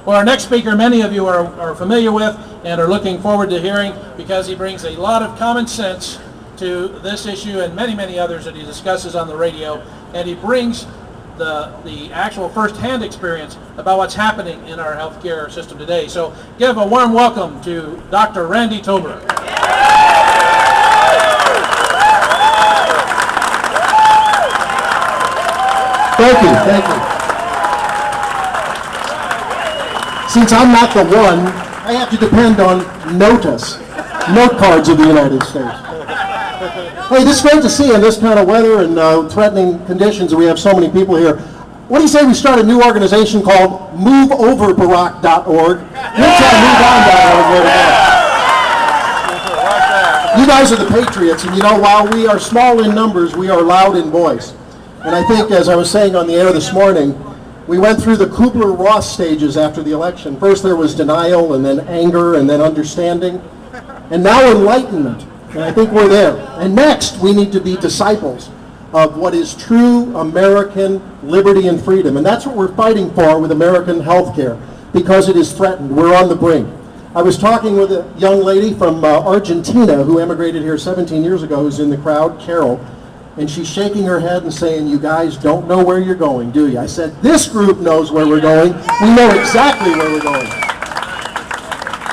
Well, our next speaker, many of you are familiar with and are looking forward to hearing, because he brings a lot of common sense to this issue and many, many others that he discusses on the radio, and he brings the actual first-hand experience about what's happening in our healthcare system today. So give a warm welcome to Dr. Randy Tobler. Thank you. Since I'm not the one, I have to depend on note cards of the United States. Hey, this is great to see in this kind of weather and threatening conditions that we have so many people here. What do you say we start a new organization called MoveOverBarack.org? We'll tell MoveOn.org where to go. You guys are the patriots, and you know, while we are small in numbers, we are loud in voice. And I think, as I was saying on the air this morning, we went through the Kubler-Ross stages after the election. First there was denial, and then anger, and then understanding, and now enlightenment. And I think we're there. And next, we need to be disciples of what is true American liberty and freedom. And that's what we're fighting for with American healthcare, because it is threatened. We're on the brink. I was talking with a young lady from Argentina who emigrated here 17 years ago, who's in the crowd, Carol. And she's shaking her head and saying, "You guys don't know where you're going, do you?" I said, "This group knows where we're going. We know exactly where we're going."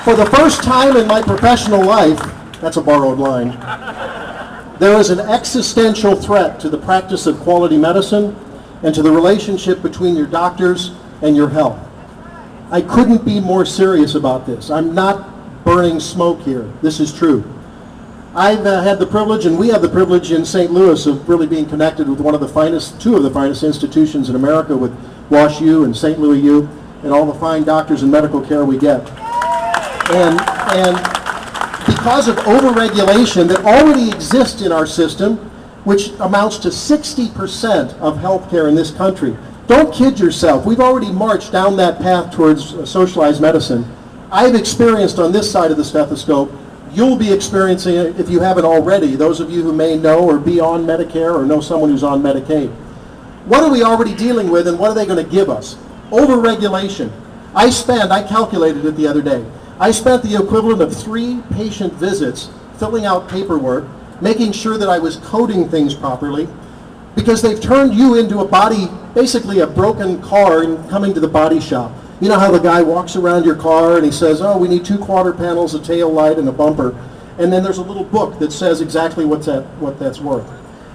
For the first time in my professional life, that's a borrowed line, there is an existential threat to the practice of quality medicine and to the relationship between your doctors and your health. I couldn't be more serious about this. I'm not burning smoke here. This is true. I've had the privilege, and we have the privilege in St. Louis, of really being connected with two of the finest institutions in America, with Wash U and St. Louis U, and all the fine doctors and medical care we get. And because of overregulation that already exists in our system, which amounts to 60% of healthcare in this country, don't kid yourself. We've already marched down that path towards socialized medicine. I've experienced on this side of the stethoscope. You'll be experiencing it if you haven't already, those of you who may know or be on Medicare or know someone who's on Medicaid. What are we already dealing with, and what are they going to give us? Overregulation. I calculated it the other day, I spent the equivalent of 3 patient visits filling out paperwork, making sure that I was coding things properly, because they've turned you into a body, basically a broken car, and coming to the body shop. You know how the guy walks around your car and he says, "Oh, we need 2 quarter panels, a tail light, and a bumper." And then there's a little book that says exactly what that's worth.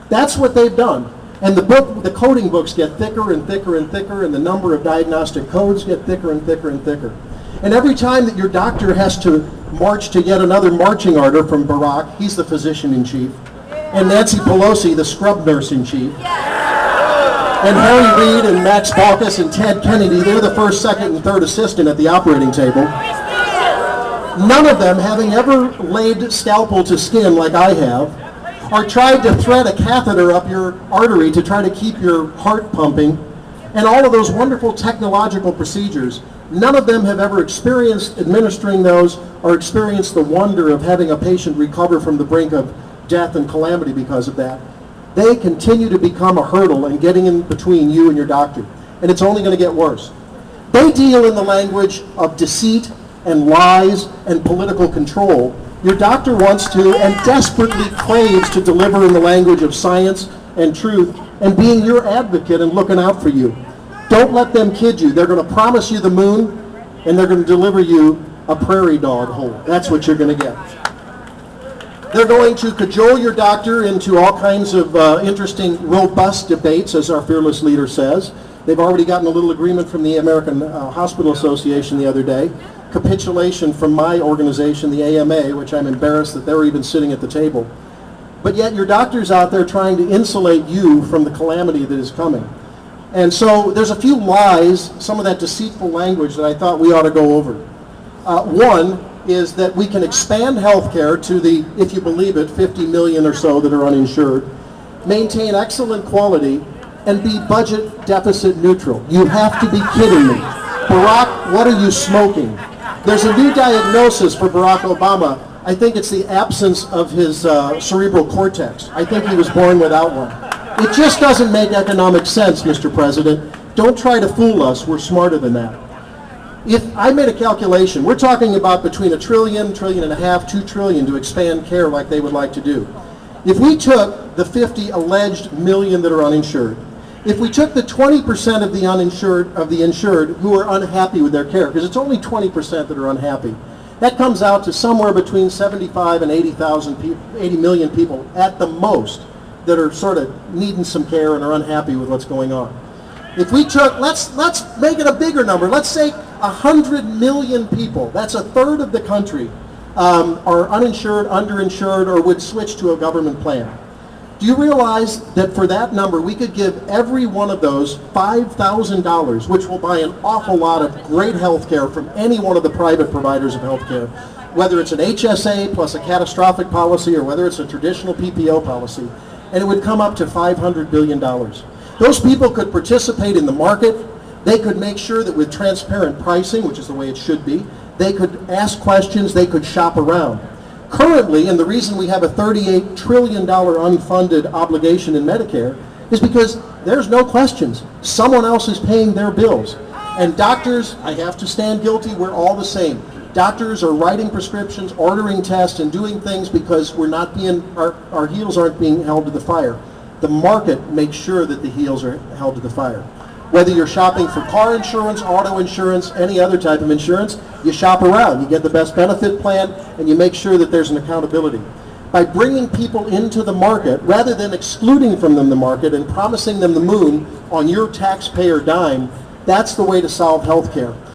That's what they've done. And the coding books get thicker and thicker and thicker, and the number of diagnostic codes get thicker and thicker and thicker. And every time that your doctor has to march to yet another marching order from Barack, he's the physician-in-chief, and Nancy Pelosi, the scrub nurse-in-chief, and Harry Reid and Max Baucus and Ted Kennedy, they're the first, second, and third assistant at the operating table. None of them, having ever laid scalpel to skin like I have, or tried to thread a catheter up your artery to try to keep your heart pumping, and all of those wonderful technological procedures, none of them have ever experienced administering those or experienced the wonder of having a patient recover from the brink of death and calamity because of that. They continue to become a hurdle and getting in between you and your doctor. And it's only going to get worse. They deal in the language of deceit and lies and political control. Your doctor wants to and desperately craves to deliver in the language of science and truth and being your advocate and looking out for you. Don't let them kid you. They're going to promise you the moon, and they're going to deliver you a prairie dog hole. That's what you're going to get. They're going to cajole your doctor into all kinds of interesting, robust debates, as our fearless leader says. They've already gotten a little agreement from the American Hospital Association the other day. Capitulation from my organization, the AMA, which I'm embarrassed that they're even sitting at the table. But yet your doctor's out there trying to insulate you from the calamity that is coming. And so there's a few lies, some of that deceitful language that I thought we ought to go over. One is that we can expand health care to the, if you believe it, 50 million or so that are uninsured, maintain excellent quality, and be budget deficit neutral. You have to be kidding me. Barack, what are you smoking? There's a new diagnosis for Barack Obama. I think it's the absence of his cerebral cortex. I think he was born without one. It just doesn't make economic sense, Mr. President. Don't try to fool us. We're smarter than that. If I made a calculation, we're talking about between $1 trillion, $1.5 trillion, $2 trillion to expand care like they would like to do. If we took the 50 alleged million that are uninsured, if we took the 20% of the insured who are unhappy with their care, because it's only 20% that are unhappy, that comes out to somewhere between 75 and 80 million people at the most that are sort of needing some care and are unhappy with what's going on. If we took, let's make it a bigger number. Let's say 100 million people, that's a third of the country, are uninsured, underinsured, or would switch to a government plan. Do you realize that for that number, we could give every one of those $5,000, which will buy an awful lot of great health care from any one of the private providers of health care, whether it's an HSA plus a catastrophic policy or whether it's a traditional PPO policy, and it would come up to $500 billion. Those people could participate in the market. They could make sure that with transparent pricing, which is the way it should be, they could ask questions, they could shop around. Currently, and the reason we have a $38 trillion unfunded obligation in Medicare is because there's no questions. Someone else is paying their bills. And doctors, I have to stand guilty, we're all the same. Doctors are writing prescriptions, ordering tests, and doing things because we're not being, our heels aren't being held to the fire. The market makes sure that the heels are held to the fire. Whether you're shopping for car insurance, auto insurance, any other type of insurance, you shop around. You get the best benefit plan, and you make sure that there's an accountability. By bringing people into the market, rather than excluding from them the market and promising them the moon on your taxpayer dime, that's the way to solve health care.